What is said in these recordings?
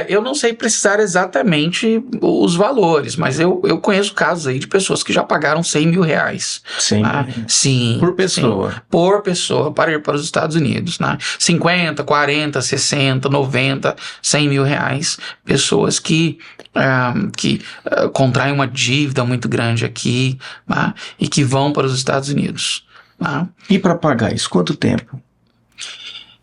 Olha, eu não sei precisar exatamente os valores, mas eu conheço casos aí de pessoas que já pagaram R$100.000. 100 Né? mil. Sim. Por pessoa. Sim, por pessoa para ir para os Estados Unidos. Né? 50, 40, 60, 90, R$100.000. Pessoas que contraem uma dívida muito grande aqui, né? E que vão para os Estados Unidos. Né? E para pagar isso, quanto tempo?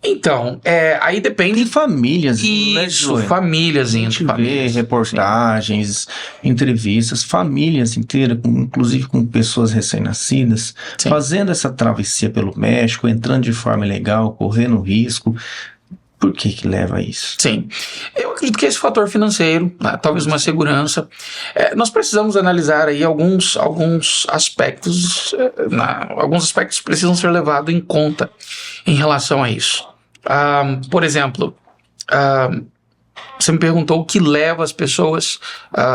Então, aí depende. Tem famílias, Isso, né, famílias a indo. gente vê Famílias. reportagens, entrevistas, famílias inteiras, inclusive com pessoas recém-nascidas, Sim. fazendo essa travessia pelo México, entrando de forma ilegal, correndo risco. Por que leva a isso? Sim, eu acredito que esse fator financeiro, né, talvez uma segurança, nós precisamos analisar aí alguns aspectos, alguns aspectos precisam ser levados em conta em relação a isso. Por exemplo, você me perguntou o que leva as pessoas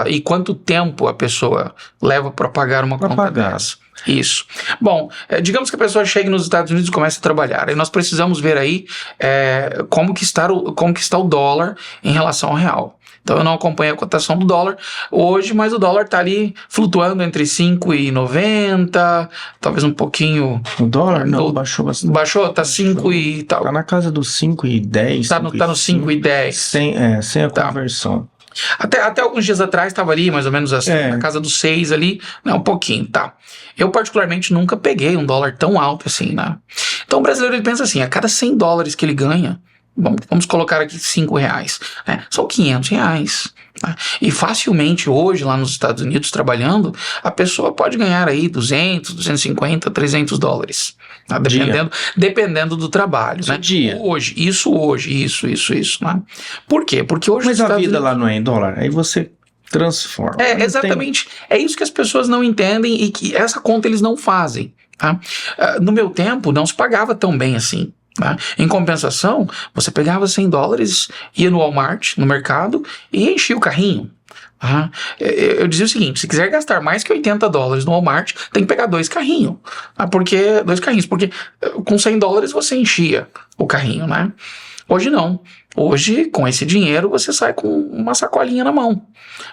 e quanto tempo a pessoa leva para pagar uma conta dessa. Isso. Bom, digamos que a pessoa chegue nos Estados Unidos e comece a trabalhar. E nós precisamos ver aí como que está o dólar em relação ao real. Então eu não acompanho a cotação do dólar hoje, mas o dólar está ali flutuando entre 5,90, talvez um pouquinho... O dólar não, baixou bastante. Baixou? Está 5 e tal. Está na casa dos 5,10. Está no 5,10. Sem a conversão. Até alguns dias atrás estava ali, mais ou menos assim, na casa dos 6 ali, né, um pouquinho, tá? Eu particularmente nunca peguei um dólar tão alto assim, né? Então o brasileiro ele pensa assim, a cada $100 que ele ganha, vamos colocar aqui R$5, né? São R$500. Né? E facilmente hoje lá nos Estados Unidos trabalhando, a pessoa pode ganhar aí 200, 250, $300. Tá? Dependendo do trabalho, né? Dia. Isso. Né? Por quê? Porque hoje... Mas a vida lá não é em dólar, aí você transforma. Exatamente. É isso que as pessoas não entendem e que essa conta eles não fazem. Tá? No meu tempo, não se pagava tão bem assim. Tá? Em compensação, você pegava $100, ia no Walmart, no mercado, e enchia o carrinho. Tá? Eu dizia o seguinte, se quiser gastar mais que $80 no Walmart, tem que pegar 2 carrinhos. Tá? Porque com $100 você enchia o carrinho, né? Hoje não. Hoje, com esse dinheiro, você sai com uma sacolinha na mão.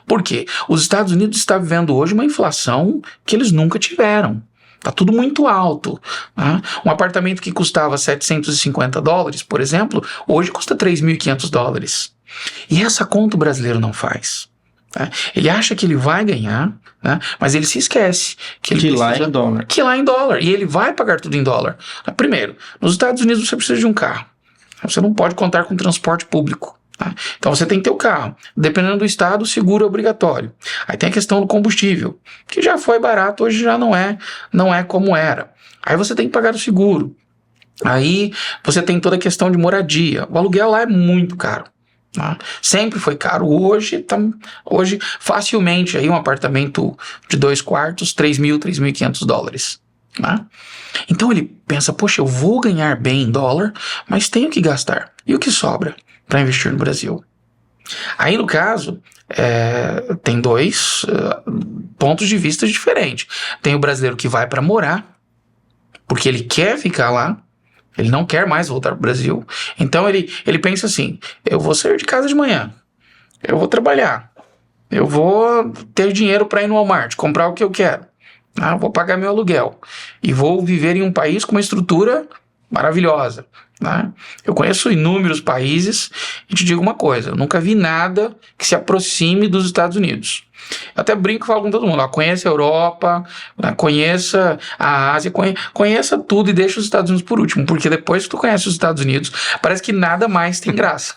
Por quê? Os Estados Unidos estão vivendo hoje uma inflação que eles nunca tiveram. Tá tudo muito alto. Né? Um apartamento que custava $750, por exemplo, hoje custa $3.500. E essa conta o brasileiro não faz. Né? Ele acha que ele vai ganhar, né? Mas ele se esquece que lá é em dólar. Que lá é em dólar. E ele vai pagar tudo em dólar. Primeiro, nos Estados Unidos você precisa de um carro. Você não pode contar com transporte público. Tá? Então você tem que ter o carro. Dependendo do estado, o seguro é obrigatório. Aí tem a questão do combustível, que já foi barato, hoje já não é como era. Aí você tem que pagar o seguro. Aí você tem toda a questão de moradia. O aluguel lá é muito caro. Tá? Sempre foi caro. Hoje facilmente aí um apartamento de 2 quartos, $3.000, $3.500. Tá? Então ele pensa, poxa, eu vou ganhar bem em dólar, mas tenho que gastar. E o que sobra para investir no Brasil? Aí no caso, tem 2 pontos de vista diferentes. Tem o brasileiro que vai para morar, porque ele quer ficar lá, ele não quer mais voltar para o Brasil. Então ele pensa assim, eu vou sair de casa de manhã, eu vou trabalhar, eu vou ter dinheiro para ir no Walmart, comprar o que eu quero. Vou pagar meu aluguel e vou viver em um país com uma estrutura maravilhosa. Né? Eu conheço inúmeros países e te digo uma coisa, eu nunca vi nada que se aproxime dos Estados Unidos. Eu até brinco e falo com todo mundo, conheça a Europa, conheça a Ásia, conheça tudo e deixa os Estados Unidos por último, porque depois que tu conhece os Estados Unidos, parece que nada mais tem graça.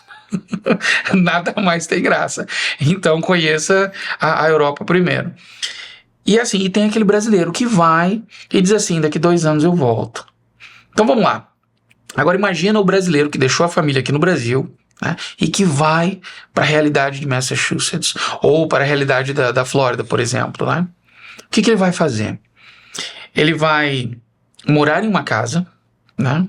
Nada mais tem graça. Então conheça a Europa primeiro. E assim, e tem aquele brasileiro que vai e diz assim, daqui 2 anos eu volto. Então vamos lá. Agora imagina o brasileiro que deixou a família aqui no Brasil, né, e que vai para a realidade de Massachusetts ou para a realidade da Flórida, por exemplo. Né? O que ele vai fazer? Ele vai morar em uma casa, né,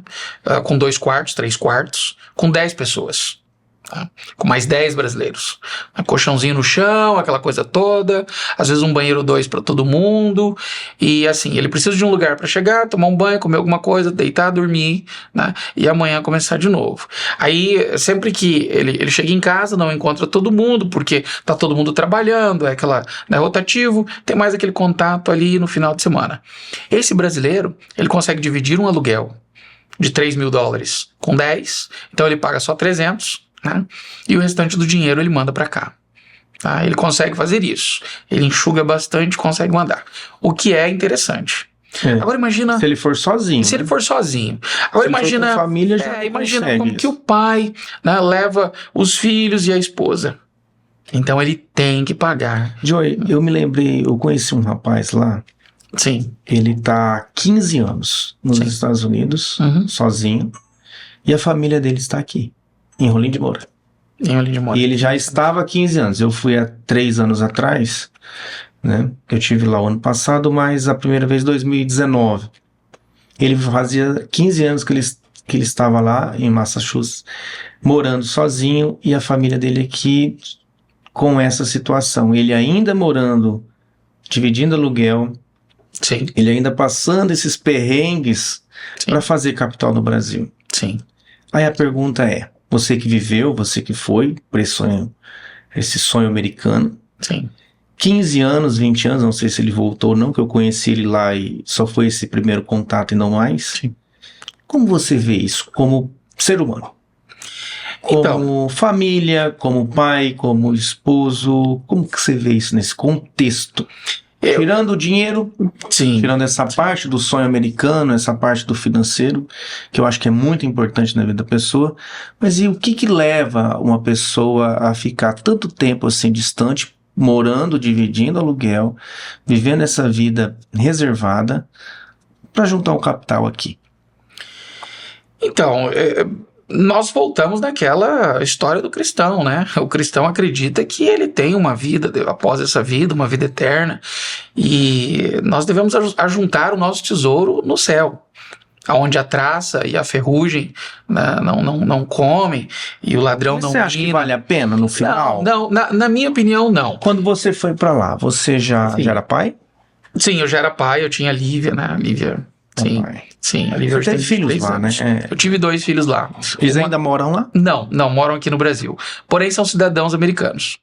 com 2 quartos, 3 quartos, com 10 pessoas. Tá? Com mais 10 brasileiros. Um colchãozinho no chão, aquela coisa toda, às vezes um banheiro 2 para todo mundo, e assim, ele precisa de um lugar para chegar, tomar um banho, comer alguma coisa, deitar, dormir, né? E amanhã começar de novo. Aí, sempre que ele chega em casa, não encontra todo mundo, porque tá todo mundo trabalhando, é aquela, né, rotativo, tem mais aquele contato ali no final de semana. Esse brasileiro, ele consegue dividir um aluguel de $3.000 com 10, então ele paga só 300, né? E o restante do dinheiro ele manda para cá. Tá? Ele consegue fazer isso. Ele enxuga bastante, consegue mandar. O que é interessante. Agora imagina... Se ele for sozinho. Se ele for sozinho. Agora imagina... For com família, já imagina como isso. que o pai, né, leva os filhos e a esposa. Então ele tem que pagar. Joey, eu me lembrei, eu conheci um rapaz lá. Sim. Ele tá há 15 anos nos Estados Unidos, sozinho. E a família dele está aqui, em Rolim de Moura. E ele já estava há 15 anos. Eu fui há 3 anos atrás, né? Eu tive lá o ano passado, mas a primeira vez em 2019. Ele fazia 15 anos que ele estava lá em Massachusetts, morando sozinho, e a família dele aqui com essa situação. Ele ainda morando, dividindo aluguel, Sim. Ele ainda passando esses perrengues para fazer capital no Brasil. Sim. Aí a pergunta é, você que viveu, você que foi por esse sonho americano, Sim. 15 anos, 20 anos, não sei se ele voltou ou não, que eu conheci ele lá e só foi esse primeiro contato e não mais. Sim. Como você vê isso como ser humano? Como família, como pai, como esposo, como que você vê isso nesse contexto? Tirando o dinheiro, tirando essa parte do sonho americano, essa parte do financeiro, que eu acho que é muito importante na vida da pessoa, mas e o que leva uma pessoa a ficar tanto tempo assim distante, morando, dividindo aluguel, vivendo essa vida reservada, para juntar um capital aqui? Então, nós voltamos naquela história do cristão, né? O cristão acredita que ele tem uma vida após essa vida, uma vida eterna, e nós devemos ajuntar o nosso tesouro no céu, onde a traça e a ferrugem, né, não comem, e o ladrão não mina. Você acha que vale a pena no final? Não, na minha opinião, não. Quando você foi para lá, você já era pai? Sim, eu já era pai, eu tinha a Lívia, né? A Lívia... Sim, a Lívia Você teve filhos lá, né? Eu tive 2 filhos lá. Eles ainda moram lá? Não, moram aqui no Brasil. Porém, são cidadãos americanos.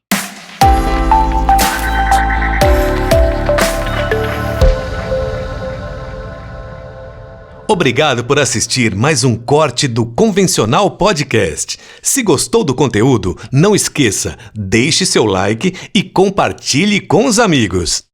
Obrigado por assistir mais um corte do Convencional Podcast. Se gostou do conteúdo, não esqueça, deixe seu like e compartilhe com os amigos.